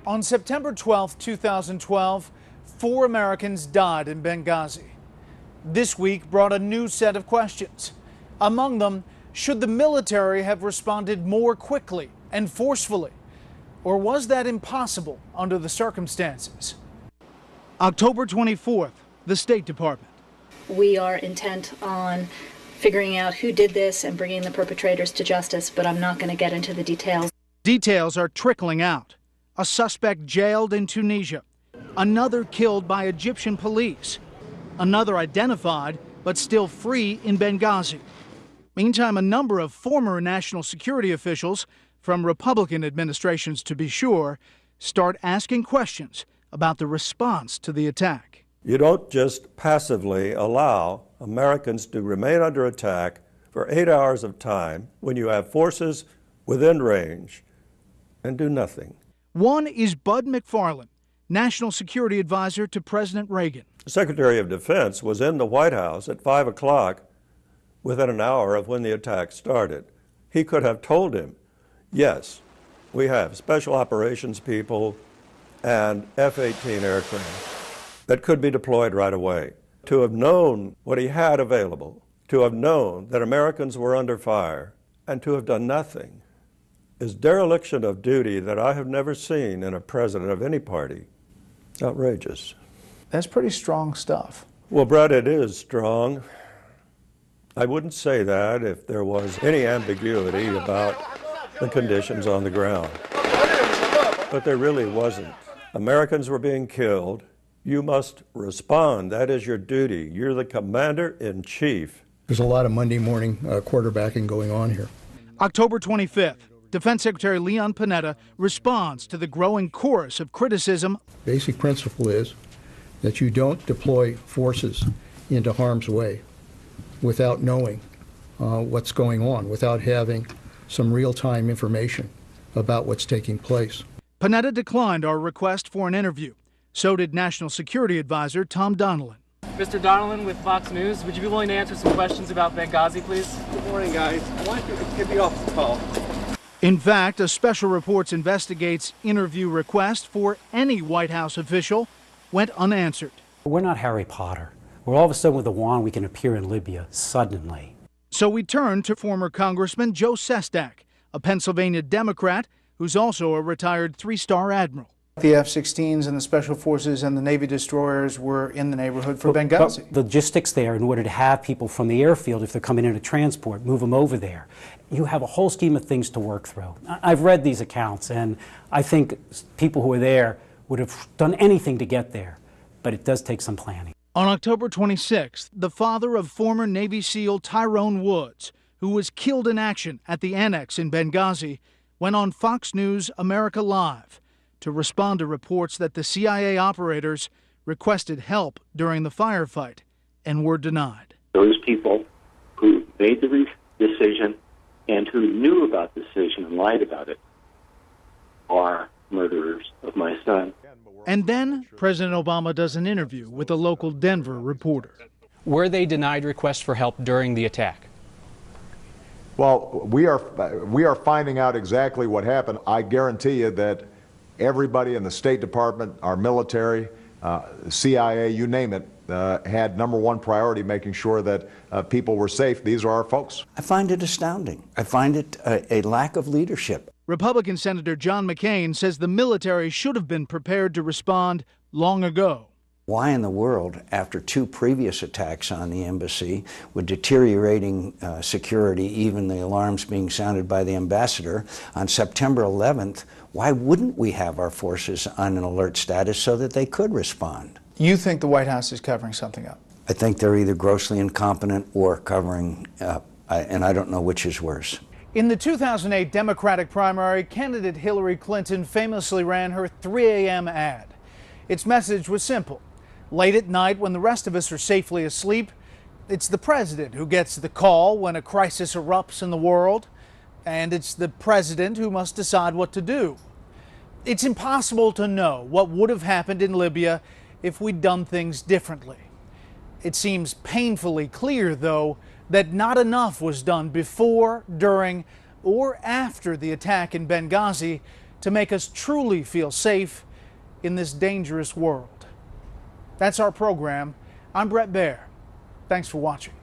On September 12, 2012, 4 Americans died in Benghazi. This week brought a new set of questions. Among them, should the military have responded more quickly and forcefully? Or was that impossible under the circumstances? October 24th, the State Department. We are intent on figuring out who did this and bringing the perpetrators to justice, but I'm not going to get into the details. Details are trickling out. A suspect jailed in Tunisia, another killed by Egyptian police, another identified but still free in Benghazi. Meantime, a number of former national security officials, from Republican administrations to be sure, start asking questions about the response to the attack. You don't just passively allow Americans to remain under attack for 8 hours of time when you have forces within range and do nothing. One is Bud McFarlane, National Security Advisor to President Reagan. The Secretary of Defense was in the White House at 5 o'clock within an hour of when the attack started. He could have told him, yes, we have special operations people and F-18 aircraft that could be deployed right away. To have known what he had available, to have known that Americans were under fire, and to have done nothing is dereliction of duty that I have never seen in a president of any party. Outrageous. That's pretty strong stuff. Well, Brett, it is strong. I wouldn't say that if there was any ambiguity about the conditions on the ground. But there really wasn't. Americans were being killed. You must respond. That is your duty. You're the commander-in-chief. There's a lot of Monday morning quarterbacking going on here. October 25th. Defense Secretary Leon Panetta responds to the growing chorus of criticism. Basic principle is that you don't deploy forces into harm's way without knowing what's going on, without having some real-time information about what's taking place. Panetta declined our request for an interview. So did National Security Advisor Tom Donilon. Mr. Donilon with Fox News, would you be willing to answer some questions about Benghazi, please? Good morning, guys. Why don't you get me off the call? In fact, a special reports investigates interview request for any White House official went unanswered. We're not Harry Potter. We're all of a sudden with a wand we can appear in Libya suddenly. So we turn to former Congressman Joe Sestak, a Pennsylvania Democrat who's also a retired 3-star admiral. The F-16s and the Special Forces and the Navy destroyers were in the neighborhood for Benghazi. The logistics there, in order to have people from the airfield, if they're coming in a transport, move them over there. You have a whole scheme of things to work through. I've read these accounts, and I think people who were there would have done anything to get there, but it does take some planning. On October 26th, the father of former Navy SEAL Tyrone Woods, who was killed in action at the annex in Benghazi, went on Fox News America Live to respond to reports that the CIA operators requested help during the firefight and were denied. Those people who made the decision and who knew about the decision and lied about it are murderers of my son. And then President Obama does an interview with a local Denver reporter. Were they denied requests for help during the attack? Well, we are finding out exactly what happened. I guarantee you that everybody in the State Department, our military, CIA, you name it, had #1 priority making sure that people were safe. These are our folks. I find it astounding. I find it a lack of leadership. Republican Senator John McCain says the military should have been prepared to respond long ago. Why in the world, after 2 previous attacks on the embassy, with deteriorating security, even the alarms being sounded by the ambassador, on September 11th, why wouldn't we have our forces on an alert status so that they could respond? You think the White House is covering something up? I think they're either grossly incompetent or covering up, and I don't know which is worse. In the 2008 Democratic primary, candidate Hillary Clinton famously ran her 3 a.m. ad. Its message was simple. Late at night, when the rest of us are safely asleep, it's the president who gets the call when a crisis erupts in the world, and it's the president who must decide what to do. It's impossible to know what would have happened in Libya if we'd done things differently. It seems painfully clear, though, that not enough was done before, during, or after the attack in Benghazi to make us truly feel safe in this dangerous world. That's our program. I'm Brett Baer. Thanks for watching.